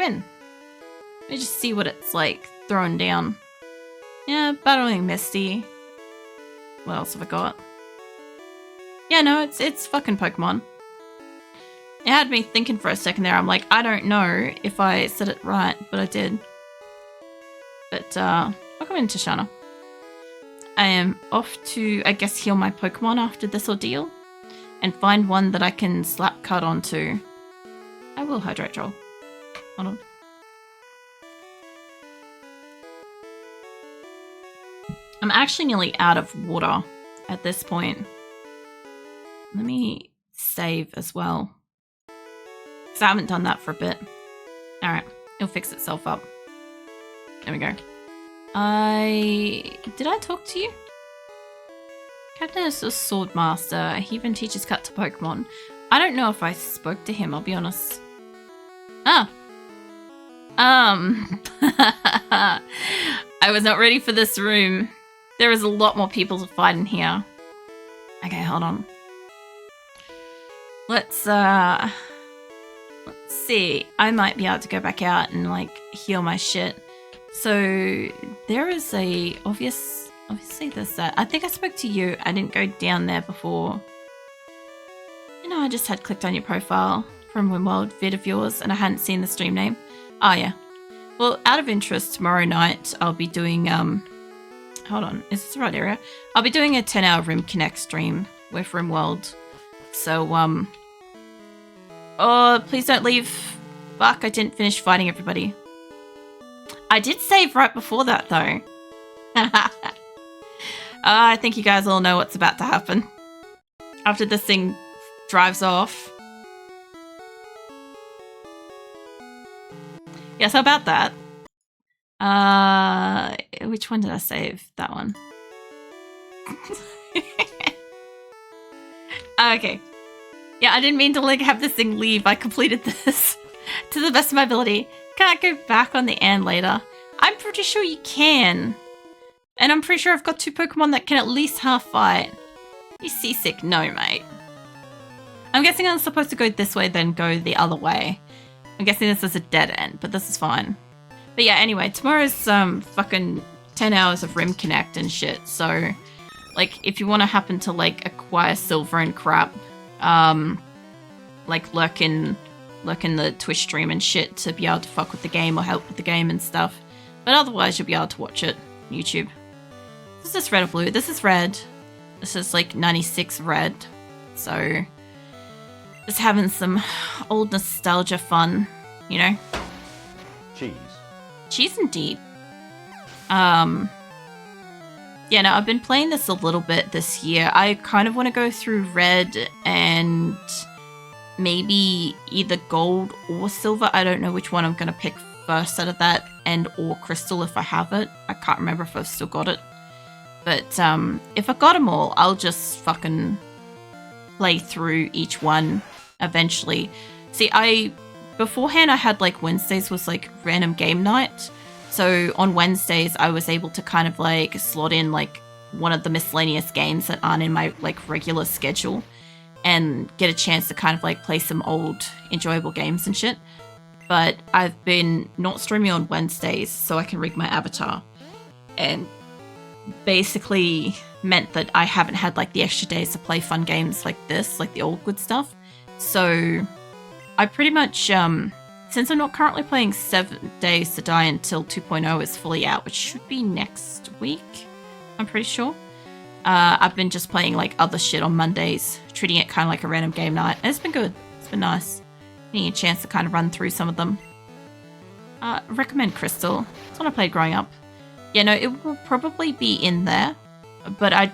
spin. Let me just see what it's like thrown down. Yeah, battling Misty. What else have I got? Yeah, no, it's fucking Pokemon. It had me thinking for a second there. I'm like, I don't know if I said it right, but I did. But, welcome in, Tashana. I am off to, I guess, heal my Pokemon after this ordeal. And find one that I can slap cut onto. I will Hydrate Troll. Hold on. I'm actually nearly out of water at this point. Let me save as well. Because I haven't done that for a bit. Alright, it'll fix itself up. There we go. Did I talk to you? Captain is a sword master. He even teaches cut to Pokemon. I don't know if I spoke to him, I'll be honest. Ah! I was not ready for this room. There is a lot more people to fight in here. Okay, hold on. Let's see. I might be able to go back out and, like, heal my shit. So, there is a obviously there's that. I think I spoke to you. I didn't go down there before. You know, I just had clicked on your profile from Wimworld vid of yours and I hadn't seen the stream name. Oh, yeah. Well, out of interest, tomorrow night I'll be doing, hold on, is this the right area? I'll be doing a 10-hour Rim Connect stream with Rimworld. So, oh, please don't leave. Fuck, I didn't finish fighting everybody. I did save right before that, though. I think you guys all know what's about to happen. After this thing drives off. Yeah, so about that. Which one did I save? That one. Okay. Yeah, I didn't mean to like have this thing leave. I completed this to the best of my ability. Can't go back on the end later. I'm pretty sure you can. And I'm pretty sure I've got 2 Pokemon that can at least half fight. You seasick? No, mate. I'm guessing I'm supposed to go this way, then go the other way. I'm guessing this is a dead end, but this is fine. But yeah, anyway, tomorrow's fucking 10 hours of Rim Connect and shit. So, like, if you want to happen to, like, acquire silver and crap, like, lurk in the Twitch stream and shit to be able to fuck with the game or help with the game and stuff. But otherwise, you'll be able to watch it on YouTube. Is this red or blue? This is red. This is like 96 red. So, just having some old nostalgia fun, you know? Cheese. Cheese indeed. Yeah, no, I've been playing this a little bit this year. I kind of want to go through red and maybe either gold or silver. I don't know which one I'm going to pick first out of that, and or crystal if I have it. I can't remember if I've still got it. But if I got them all, I'll just fucking play through each one eventually. See, beforehand I had like Wednesdays was like random game night. So on Wednesdays I was able to kind of like slot in like one of the miscellaneous games that aren't in my like regular schedule and get a chance to kind of like play some old enjoyable games and shit. But I've been not streaming on Wednesdays so I can rig my avatar, and basically meant that I haven't had like the extra days to play fun games like this, like the old good stuff. So I pretty much, since I'm not currently playing 7 Days to Die until 2.0 is fully out, which should be next week, I'm pretty sure. I've been just playing like other shit on Mondays, treating it kind of like a random game night. And it's been good. It's been nice. Getting a chance to kind of run through some of them. Recommend Crystal. It's what I played growing up. Yeah, no, it will probably be in there. But I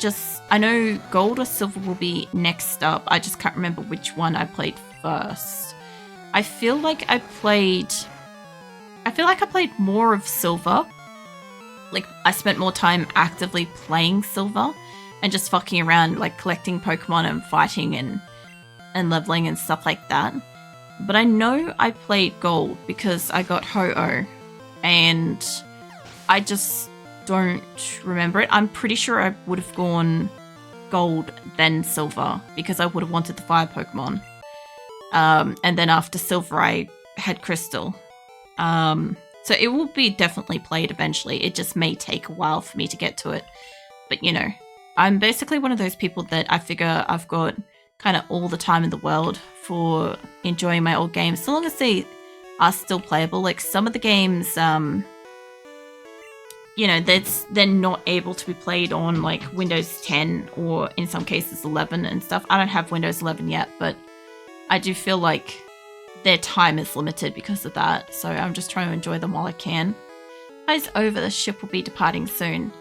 know gold or silver will be next up. I just can't remember which one I played first. I feel like I played more of silver. Like, I spent more time actively playing silver and just fucking around, like collecting Pokemon and fighting and leveling and stuff like that. But I know I played gold because I got Ho-Oh, and I just don't remember it. I'm pretty sure I would have gone gold then silver because I would have wanted the fire Pokemon. And then after silver I had crystal. So it will be definitely played eventually. It just may take a while for me to get to it. But, you know, I'm basically one of those people that I figure I've got kind of all the time in the world for enjoying my old games, so long as they are still playable. Like some of the games, you know, they're not able to be played on like Windows 10 or in some cases 11 and stuff. I don't have Windows 11 yet, but I do feel like their time is limited because of that. So I'm just trying to enjoy them while I can. It's over. The ship will be departing soon.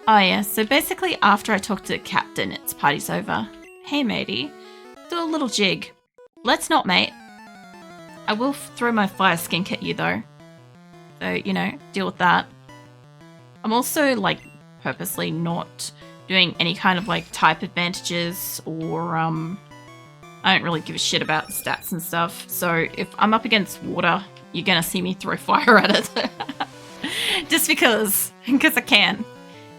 Oh yeah, so basically after I talk to the captain, it's party's over. Hey matey, do a little jig. Let's not, mate. I will throw my fire skink at you though. So, you know, deal with that. I'm also like purposely not doing any kind of like type advantages or I don't really give a shit about the stats and stuff. So if I'm up against water, you're gonna see me throw fire at it. Just because I can.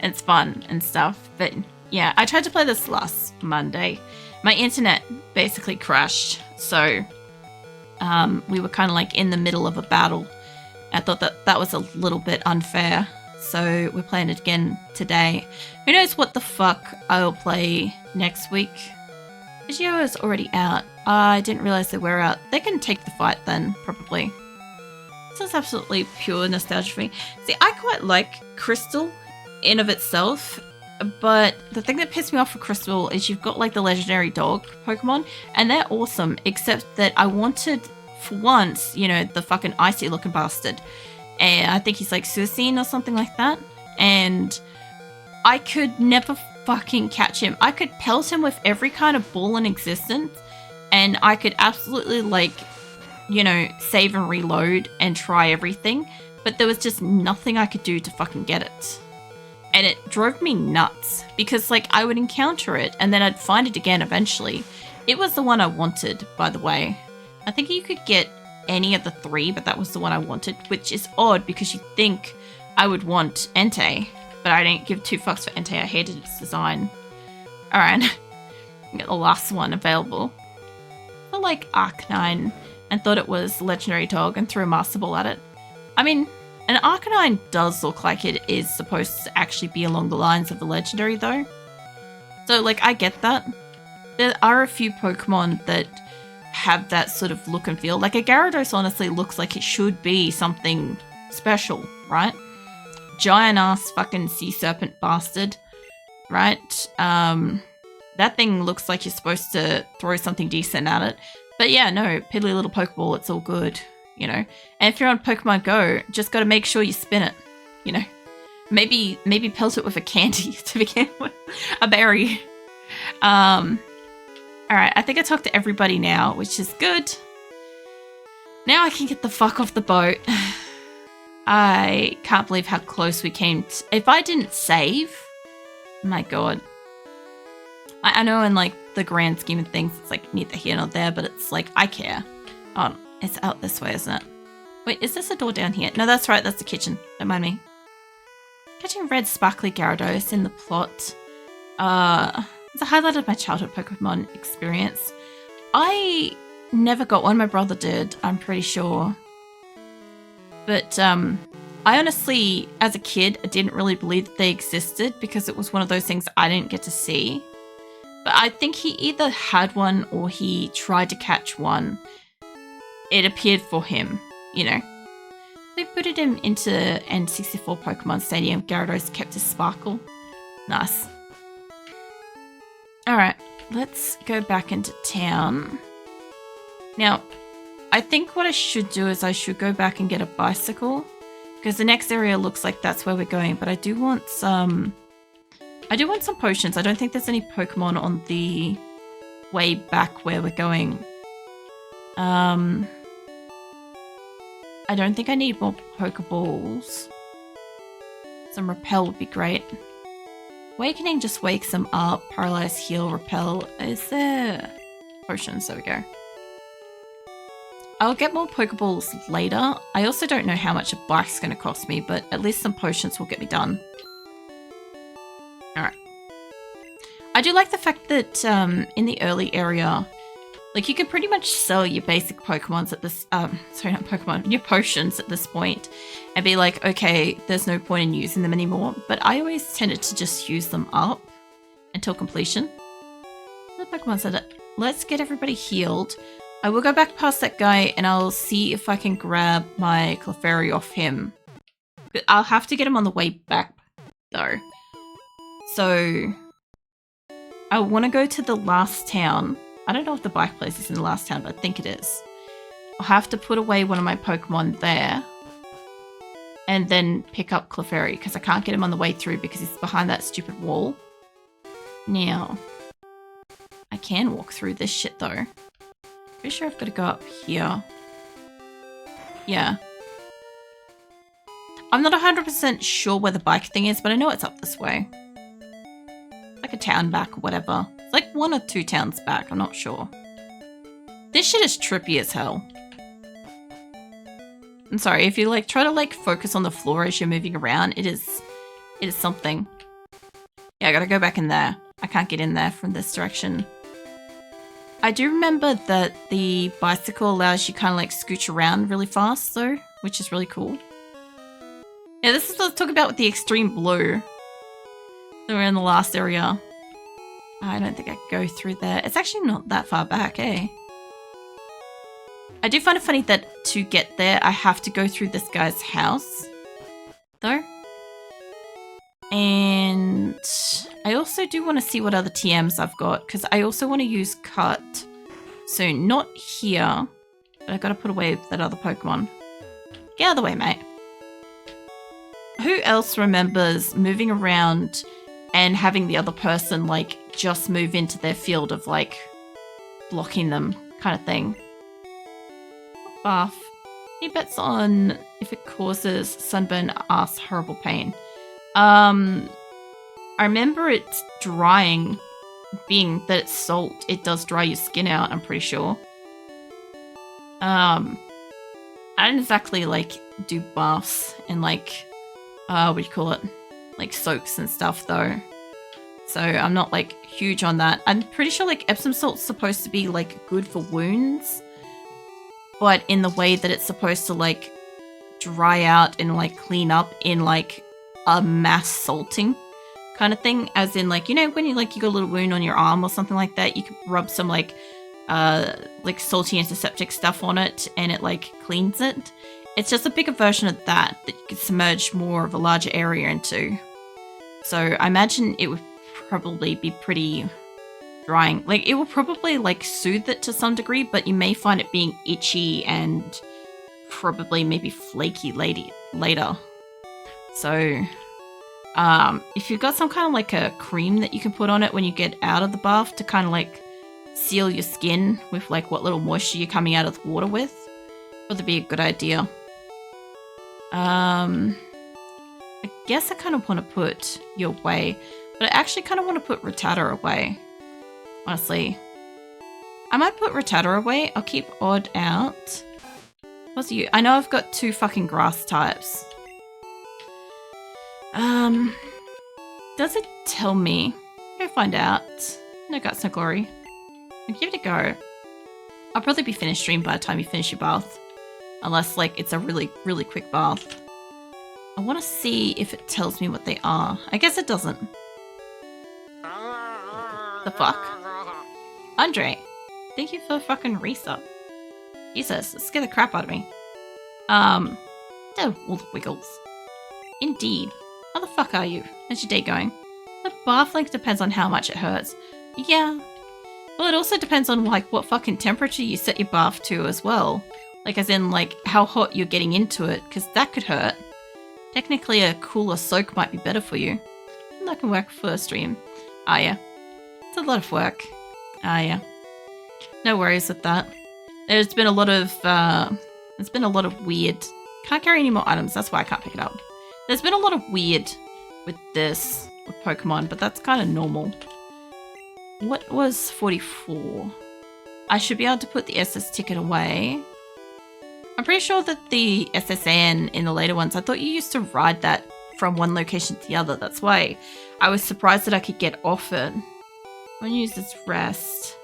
It's fun and stuff. But yeah, I tried to play this last Monday. My internet basically crashed. So we were kind of like in the middle of a battle. I thought that was a little bit unfair. So we're playing it again today. Who knows what the fuck I'll play next week. Visual is already out. I didn't realize they were out. They can take the fight then, probably. This is absolutely pure nostalgia for me. See, I quite like Crystal in of itself, but the thing that pissed me off for Crystal is you've got like the legendary dog Pokemon, and they're awesome, except that I wanted, for once, you know, the fucking icy looking bastard. And I think he's like Suicune or something like that. And I could never fucking catch him. I could pelt him with every kind of ball in existence, and I could absolutely like, you know, save and reload and try everything, but there was just nothing I could do to fucking get it. And it drove me nuts because like I would encounter it and then I'd find it again eventually. It was the one I wanted, by the way. I think you could get any of the three, but that was the one I wanted, which is odd because you'd think I would want Entei, but I didn't give two fucks for Entei. I hated its design. Alright, got the last one available. I like Arcanine and thought it was legendary dog and threw a Master Ball at it. I mean, an Arcanine does look like it is supposed to actually be along the lines of the legendary though. So like I get that. There are a few Pokemon that have that sort of look and feel. Like a Gyarados honestly looks like it should be something special, right? Giant ass fucking sea serpent bastard, right? That thing looks like you're supposed to throw something decent at it. But yeah, no, piddly little Pokeball, it's all good, you know? And if you're on Pokemon Go, just gotta make sure you spin it, you know? Maybe pelt it with a candy to begin with. A berry. Alright, I think I talked to everybody now, which is good. Now I can get the fuck off the boat. I can't believe how close we came. If I didn't save, my god. I know in like the grand scheme of things, it's like neither here nor there, but it's like, I care. Oh, it's out this way, isn't it? Wait, is this a door down here? No, that's right, that's the kitchen. Don't mind me. Catching red sparkly Gyarados in the plot. It's a highlight of my childhood Pokemon experience. I never got one, my brother did, I'm pretty sure. But I honestly, as a kid, I didn't really believe that they existed because it was one of those things I didn't get to see. But I think he either had one or he tried to catch one. It appeared for him, you know. They put him into N64 Pokemon Stadium. Gyarados kept his sparkle. Nice. Alright, let's go back into town. Now, I think what I should do is I should go back and get a bicycle. Because the next area looks like that's where we're going. But I do want some potions. I don't think there's any Pokemon on the way back where we're going. I don't think I need more Pokeballs. Some Repel would be great. Awakening just wakes them up. Paralyze, heal, Repel. Is there potions? There we go. I'll get more Pokeballs later. I also don't know how much a bike's going to cost me, but at least some potions will get me done. Alright. I do like the fact that in the early area, Like, you can pretty much sell your basic Pokemons at this, sorry, not Pokemon, your potions at this point and be like, okay, there's no point in using them anymore. But I always tended to just use them up until completion. The Pokemon said, let's get everybody healed. I will go back past that guy and I'll see if I can grab my Clefairy off him. But I'll have to get him on the way back, though. So, I want to go to the last town. I don't know if the bike place is in the last town, but I think it is. I'll have to put away one of my Pokemon there. And then pick up Clefairy, because I can't get him on the way through because he's behind that stupid wall. Now, I can walk through this shit, though. Pretty sure I've got to go up here. Yeah. I'm not 100% sure where the bike thing is, but I know it's up this way. Like a town back or whatever. It's like 1 or 2 towns back, I'm not sure. This shit is trippy as hell. I'm sorry, if you like try to like focus on the floor as you're moving around, it is something. Yeah, I gotta go back in there. I can't get in there from this direction. I do remember that the bicycle allows you kind of like scooch around really fast though, which is really cool. Yeah, this is what I was talking about with the extreme blue. So we're in the last area. I don't think I can go through there. It's actually not that far back, eh? I do find it funny that to get there, I have to go through this guy's house, though. And I also do want to see what other TMs I've got, because I also want to use Cut soon. Not here, but I got to put away that other Pokemon. Get out of the way, mate. Who else remembers moving around and having the other person, like, just move into their field of, like, blocking them kind of thing? Bath. He bets on if it causes sunburn, ass, horrible pain. I remember it drying, being that it's salt, it does dry your skin out, I'm pretty sure. I don't exactly, like, do baths and, like, what do you call it? Like, soaks and stuff, though. So I'm not, like, huge on that. I'm pretty sure, like, Epsom salt's supposed to be, like, good for wounds. But in the way that it's supposed to, like, dry out and, like, clean up in, like, a mass salting kind of thing. As in, like, you know, when you, like, you got a little wound on your arm or something like that, you can rub some, like salty antiseptic stuff on it and it, like, cleans it. It's just a bigger version of that you can submerge more of a larger area into. So I imagine it would probably be pretty drying. Like, it will probably, like, soothe it to some degree, but you may find it being itchy and probably maybe flaky later. So, if you've got some kind of, like, a cream that you can put on it when you get out of the bath to kind of, like, seal your skin with, like, what little moisture you're coming out of the water with, would be a good idea. I guess I kind of want to put you away, but I actually kind of want to put Rattata away. Honestly. I might put Rattata away. I'll keep Odd out. What's you? I know I've got 2 fucking grass types. Does it tell me? Go find out. No guts, no glory. I'll give it a go. I'll probably be finished stream by the time you finish your bath. Unless, like, it's a really, really quick bath. I want to see if it tells me what they are. I guess it doesn't. The fuck? Andre, thank you for the fucking resub. Jesus, it scared the crap out of me. Oh, all the wiggles. Indeed. How the fuck are you? How's your day going? The bath length depends on how much it hurts. Yeah. Well, it also depends on, like, what fucking temperature you set your bath to as well. Like, as in, like, how hot you're getting into it, because that could hurt. Technically, a cooler soak might be better for you. And that can work for a stream. Ah, yeah. It's a lot of work. Ah, yeah. No worries with that. There's been a lot of weird... Can't carry any more items, that's why I can't pick it up. There's been a lot of weird with this, with Pokemon, but that's kind of normal. What was 44? I should be able to put the SS ticket away. I'm pretty sure that the SSN in the later ones, I thought you used to ride that from one location to the other. That's why I was surprised that I could get off it. I'm going to use this rest.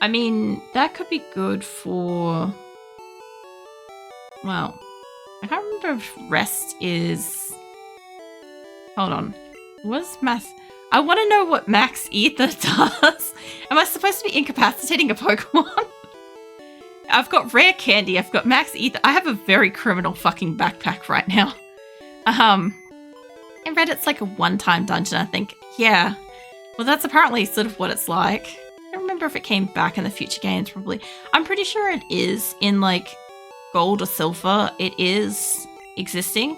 I mean, that could be good for... Well, I can't remember if rest is... Hold on. What is max... I want to know what max ether does. Am I supposed to be incapacitating a Pokemon? I've got rare candy. I've got max ether. I have a very criminal fucking backpack right now. I read it's like a one-time dungeon, I think. Yeah. Well, that's apparently sort of what it's like. I don't remember if it came back in the future games, probably. I'm pretty sure it is in, like, gold or silver. It is existing.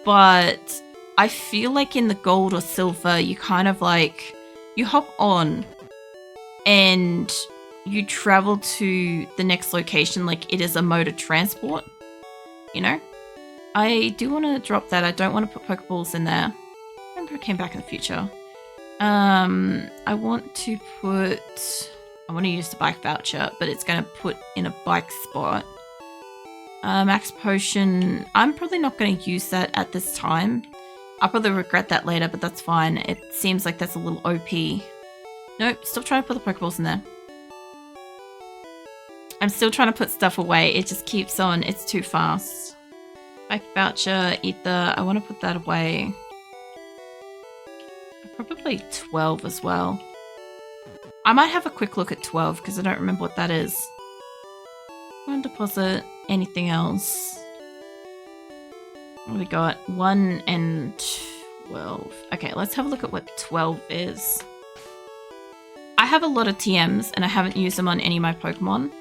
But I feel like in the gold or silver, you kind of, like, you hop on and you travel to the next location like it is a mode of transport, you know? I do want to drop that. I don't want to put Pokeballs in there. I remember it came back in the future. I want to use the bike voucher, but it's going to put in a bike spot. Max Potion. I'm probably not going to use that at this time. I'll probably regret that later, but that's fine. It seems like that's a little OP. Nope, stop trying to put the Pokeballs in there. I'm still trying to put stuff away. It just keeps on. It's too fast. Bike voucher, ether. I want to put that away. Probably 12 as well. I might have a quick look at 12 because I don't remember what that is. One deposit. Anything else? What do we got? 1 and 12. Okay, let's have a look at what 12 is. I have a lot of TMs and I haven't used them on any of my Pokemon.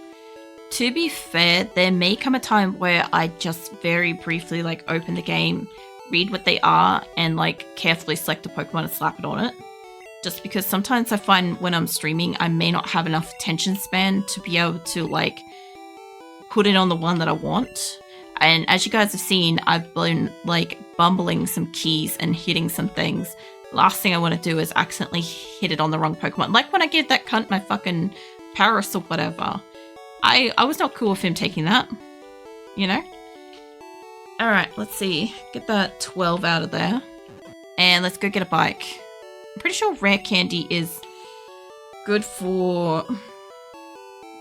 To be fair, there may come a time where I just very briefly like open the game, read what they are, and like carefully select a Pokemon and slap it on it. Just because sometimes I find when I'm streaming, I may not have enough attention span to be able to like put it on the one that I want. And as you guys have seen, I've been like bumbling some keys and hitting some things. Last thing I want to do is accidentally hit it on the wrong Pokemon. Like when I gave that cunt my fucking Paris or whatever. I was not cool with him taking that, you know? Alright, let's see. Get that 12 out of there. And let's go get a bike. I'm pretty sure rare candy is good for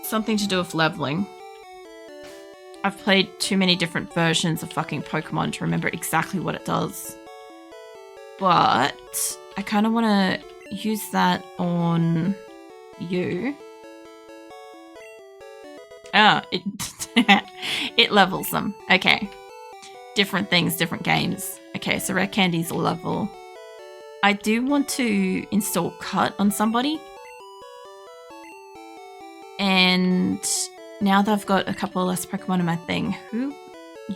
something to do with leveling. I've played too many different versions of fucking Pokemon to remember exactly what it does. But I kind of want to use that on you. Oh, it levels them. Okay. Different things, different games. Okay, so rare candy's a level. I do want to install Cut on somebody. And now that I've got a couple less Pokemon in my thing,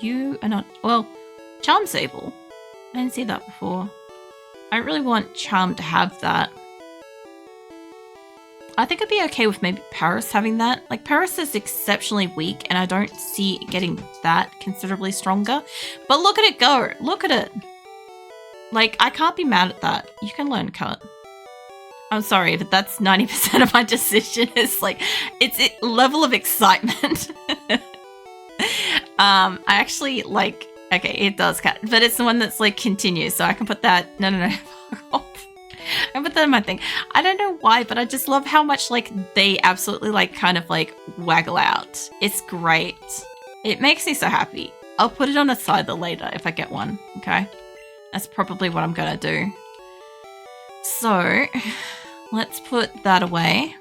you are not... Well, Charm's able. I didn't see that before. I don't really want Charm to have that. I think I'd be okay with maybe Paris having that. Like, Paris is exceptionally weak, and I don't see it getting that considerably stronger. But look at it go! Look at it! Like, I can't be mad at that. You can learn Cut. I'm sorry, but that's 90% of my decision. It's like, it's a level of excitement. I actually, like, okay, it does Cut. But it's the one that's, like, continues, so I can put that... No. I put that in my thing. I don't know why, but I just love how much like they absolutely like kind of like waggle out. It's great. It makes me so happy. I'll put it on a sidebar later if I get one. Okay, that's probably what I'm gonna do. So let's put that away.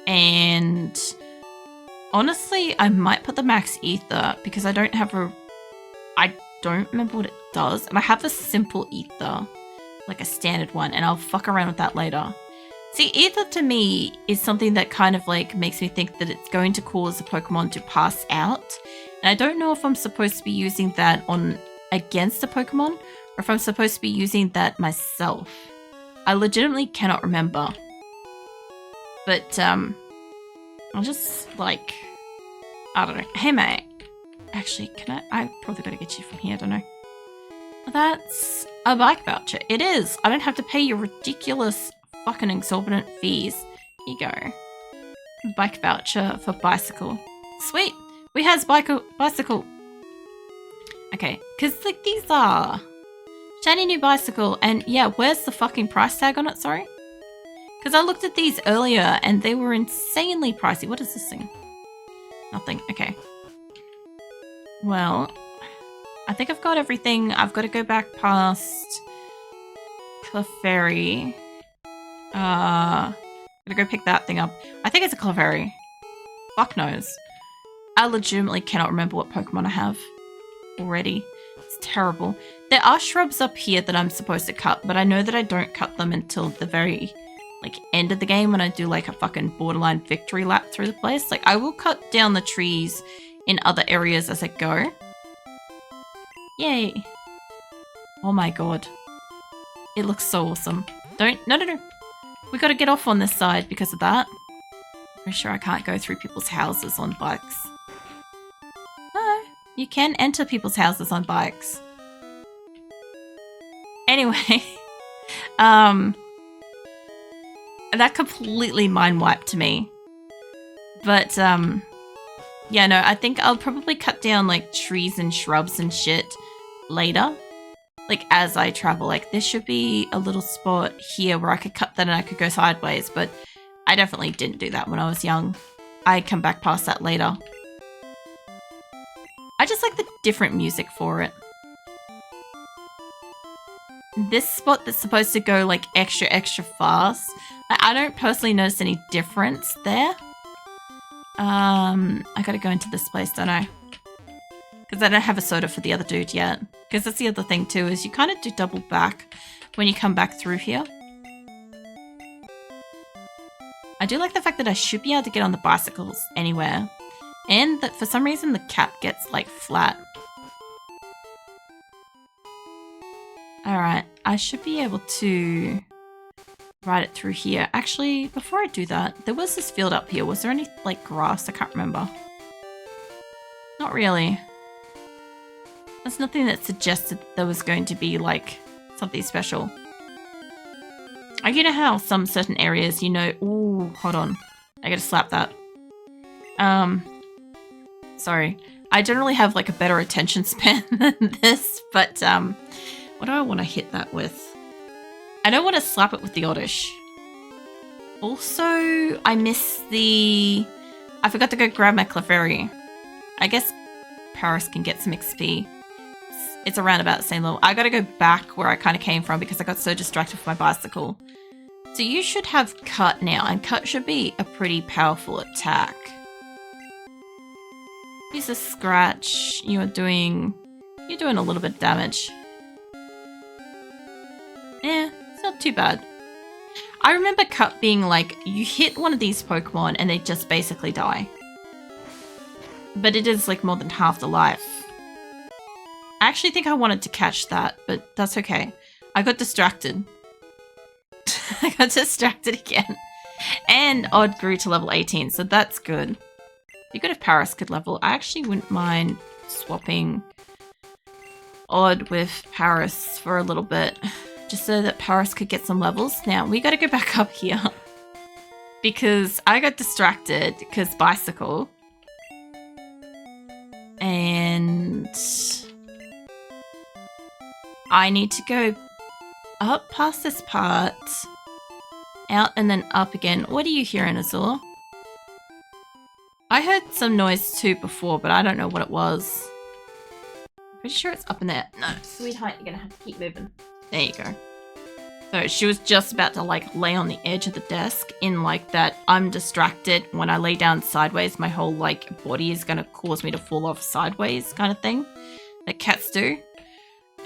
And honestly, I might put the max ether because I don't remember what it does, and I have a simple ether. Like a standard one, and I'll fuck around with that later. See, ether to me is something that kind of like makes me think that it's going to cause the Pokemon to pass out. And I don't know if I'm supposed to be using that on against a Pokemon or if I'm supposed to be using that myself. I legitimately cannot remember. But I'll just like, I don't know. Hey mate, actually, I probably gotta get you from here, don't I? That's a bike voucher. It is. I don't have to pay your ridiculous fucking exorbitant fees. Here you go. Bike voucher for bicycle. Sweet. We has bicycle. Okay, because like these are shiny new bicycle, and yeah, where's the fucking price tag on it? Sorry, Because I looked at these earlier and they were insanely pricey. What is this thing? Nothing. Okay. Well, I think I've got everything. I've got to go back past Clefairy. I'm gonna go pick that thing up. I think it's a Clefairy. Fuck knows. I legitimately cannot remember what Pokemon I have already. It's terrible. There are shrubs up here that I'm supposed to cut, but I know that I don't cut them until the very, like, end of the game when I do, like, a fucking borderline victory lap through the place. Like, I will cut down the trees in other areas as I go. Yay. Oh my god. It looks so awesome. No. We gotta get off on this side because of that. I'm sure I can't go through people's houses on bikes. No, you can enter people's houses on bikes. Anyway, that completely mind wiped to me. But, yeah, no, I think I'll probably cut down, like, trees and shrubs and shit later. Like, as I travel. Like, there should be a little spot here where I could cut that and I could go sideways, but I definitely didn't do that when I was young. I come back past that later. I just like the different music for it. This spot that's supposed to go, like, extra fast, I don't personally notice any difference there. I gotta go into this place, don't I? Because I don't have a soda for the other dude yet. Because that's the other thing too, is you kind of do double back when you come back through here. I do like the fact that I should be able to get on the bicycles anywhere. And that for some reason the cap gets, like, flat. Alright, I should be able to ride it through here. Actually, before I do that, there was this field up here. Was there any, like, grass? I can't remember. Not really. There's nothing that suggested there was going to be, like, something special. You know how some certain areas, you know... Ooh, hold on. I gotta slap that. Sorry. I generally have, like, a better attention span than this, but, what do I want to hit that with? I don't want to slap it with the Oddish. Also, I missed the... I forgot to go grab my Clefairy. I guess Paris can get some XP. It's around about the same level. I gotta go back where I kind of came from because I got so distracted with my bicycle. So you should have Cut now, and Cut should be a pretty powerful attack. Use a Scratch. You're doing a little bit of damage. Yeah, it's not too bad. I remember Cut being like, you hit one of these Pokemon and they just basically die. But it is, like, more than half the life. I actually think I wanted to catch that, but that's okay. I got distracted. I got distracted again. And Odd grew to level 18, so that's good. Be good if Paris could level. I actually wouldn't mind swapping Odd with Paris for a little bit. Just so that Paris could get some levels. Now, we gotta go back up here. Because I got distracted because bicycle. And... I need to go up past this part, out and then up again. What are you hearing, Azul? I heard some noise too before, but I don't know what it was. Pretty sure it's up in there. No, sweetheart, you're gonna have to keep moving. There you go. So she was just about to, like, lay on the edge of the desk in, like, that I'm distracted. When I lay down sideways, my whole, like, body is gonna cause me to fall off sideways kind of thing that cats do.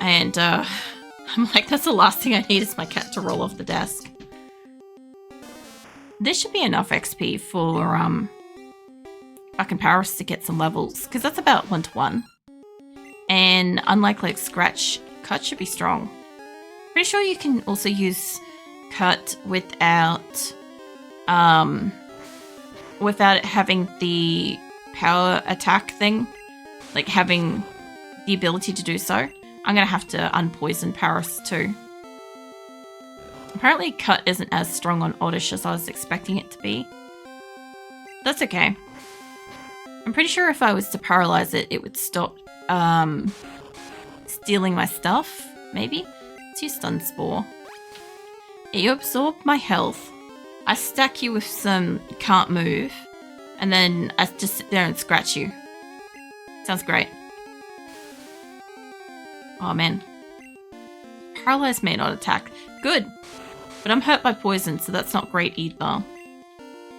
And I'm like, that's the last thing I need is my cat to roll off the desk. This should be enough XP for fucking Paris to get some levels, because that's about 1-to-1. And unlike, like, Scratch, Cut should be strong. Pretty sure you can also use Cut without it having the power attack thing, like having the ability to do so. I'm gonna have to unpoison Paris too. Apparently Cut isn't as strong on Oddish as I was expecting it to be. That's okay. I'm pretty sure if I was to paralyze it, it would stop stealing my stuff, maybe? Let's use Stun Spore. Yeah, you absorb my health. I stack you with some can't move, and then I just sit there and scratch you. Sounds great. Oh man. Paralyzed may not attack. Good. But I'm hurt by poison, so that's not great either.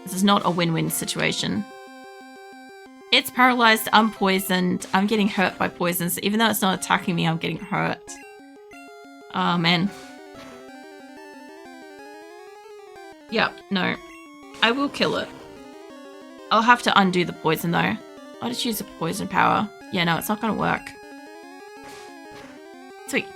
This is not a win-win situation. It's paralyzed, I'm poisoned, I'm getting hurt by poison, so even though it's not attacking me, I'm getting hurt. Oh man. Yep, no. I will kill it. I'll have to undo the poison though. I'll just use a poison power. Yeah, no, it's not gonna work. Sweet.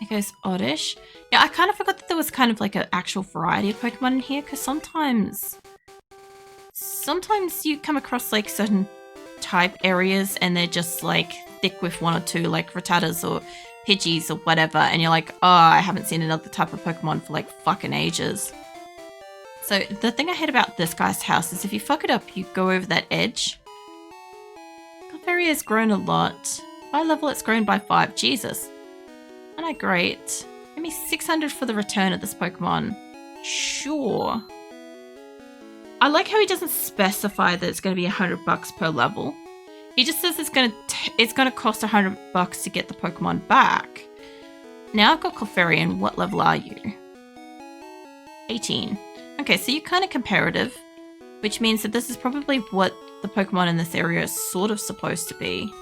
It goes oddish. Yeah, I kind of forgot that there was kind of like an actual variety of Pokemon in here, because sometimes you come across like certain type areas and they're just like thick with one or two, like Rattatas or Pidgeys or whatever, and you're like, oh, I haven't seen another type of Pokemon for like fucking ages. So the thing I hate about this guy's house is if you fuck it up, you go over that edge. Clefairy has grown a lot. By level, it's grown by 5. Jesus. Aren't I great? Give me 600 for the return of this Pokemon. Sure. I like how he doesn't specify that it's going to be 100 bucks per level. He just says it's going to cost 100 bucks to get the Pokemon back. Now I've got Clefairy, and what level are you? 18. Okay, so you're kind of comparative, which means that this is probably what the Pokemon in this area is sort of supposed to be.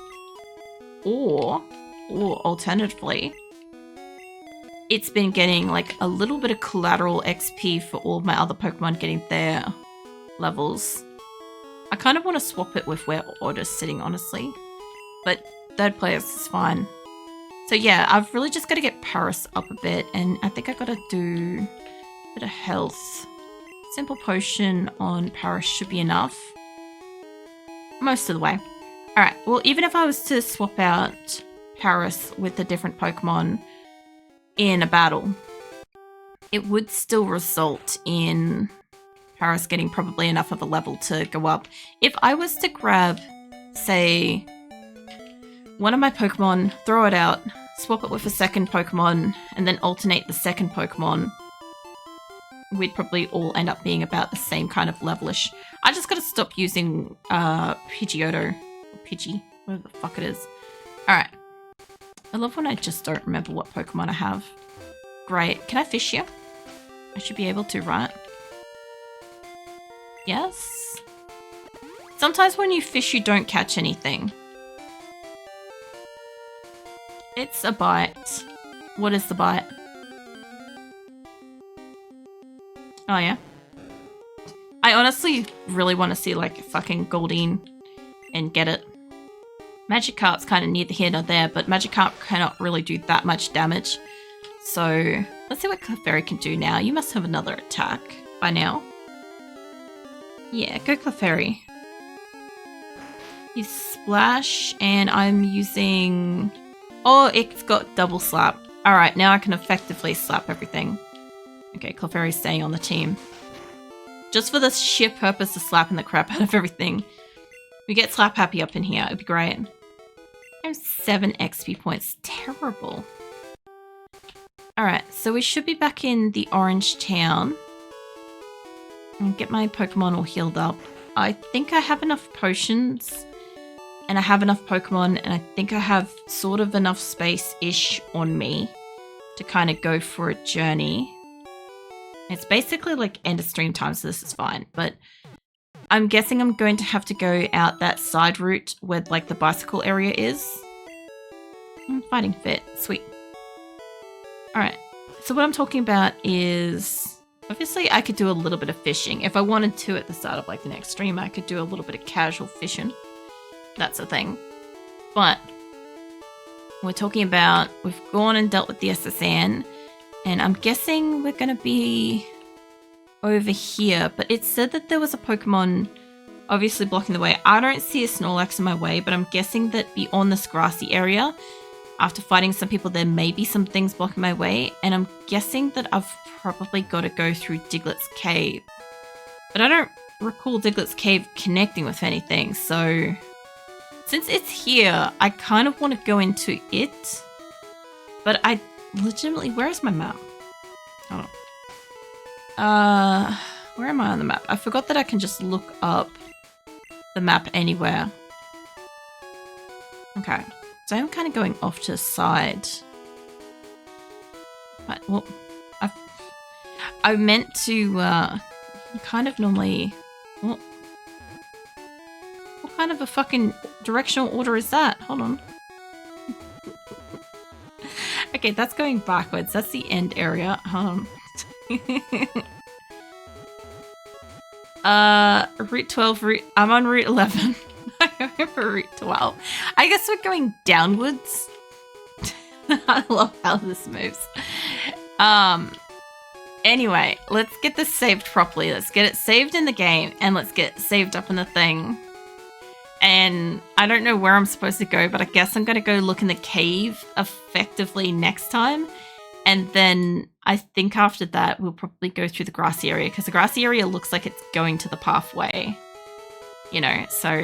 Or alternatively, it's been getting like a little bit of collateral XP for all of my other Pokemon getting their levels. I kind of want to swap it with where Order's sitting, honestly. But third place is fine. So yeah, I've really just got to get Paris up a bit, and I think I got to do a bit of health. Simple potion on Paris should be enough. Most of the way. Alright, well, even if I was to swap out Paris with a different Pokemon in a battle, it would still result in Paris getting probably enough of a level to go up. If I was to grab, say, one of my Pokemon, throw it out, swap it with a second Pokemon, and then alternate the second Pokemon, we'd probably all end up being about the same kind of levelish. I just gotta stop using Pidgeotto, or Pidgey, whatever the fuck it is. Alright. I love when I just don't remember what Pokemon I have. Great. Can I fish here? I should be able to, right? Yes? Sometimes when you fish, you don't catch anything. It's a bite. What is the bite? Oh, yeah. I honestly really want to see, like, fucking Goldeen and get it. Magikarp's kind of neither here nor there, but Magikarp cannot really do that much damage. So, let's see what Clefairy can do now. You must have another attack by now. Yeah, go Clefairy. You splash, and I'm using... Oh, it's got double slap. Alright, now I can effectively slap everything. Okay, Clefairy's staying on the team. Just for the sheer purpose of slapping the crap out of everything. We get Slap Happy up in here, it'd be great. I have 7 XP points. Terrible. Alright, so we should be back in the Orange Town. And get my Pokemon all healed up. I think I have enough potions. And I have enough Pokemon, and I think I have sort of enough space-ish on me to kind of go for a journey. It's basically like end of stream time, so this is fine. But I'm guessing I'm going to have to go out that side route where like the bicycle area is. Fighting fit. Sweet. Alright. So what I'm talking about is... Obviously, I could do a little bit of fishing. If I wanted to at the start of like the next stream, I could do a little bit of casual fishing. That's a thing. But we're talking about... We've gone and dealt with the SSN. And I'm guessing we're going to be over here. But it said that there was a Pokemon obviously blocking the way. I don't see a Snorlax in my way, but I'm guessing that beyond this grassy area, after fighting some people, there may be some things blocking my way. And I'm guessing that I've probably got to go through Diglett's Cave. But I don't recall Diglett's Cave connecting with anything. So since it's here, I kind of want to go into it. But I... Legitimately, where is my map? Hold on. Where am I on the map? I forgot that I can just look up the map anywhere. Okay, so I'm kind of going off to the side. But, well, I meant to, you kind of normally... What kind of a fucking directional order is that? Hold on. Okay, that's going backwards. That's the end area. Route 12, I'm on Route 11. I'm for Route 12. I guess we're going downwards. I love how this moves. Anyway, let's get this saved properly. Let's get it saved in the game, and let's get it saved up in the thing. And I don't know where I'm supposed to go, but I guess I'm going to go look in the cave effectively next time. And then I think after that, we'll probably go through the grassy area, because the grassy area looks like it's going to the pathway. You know, so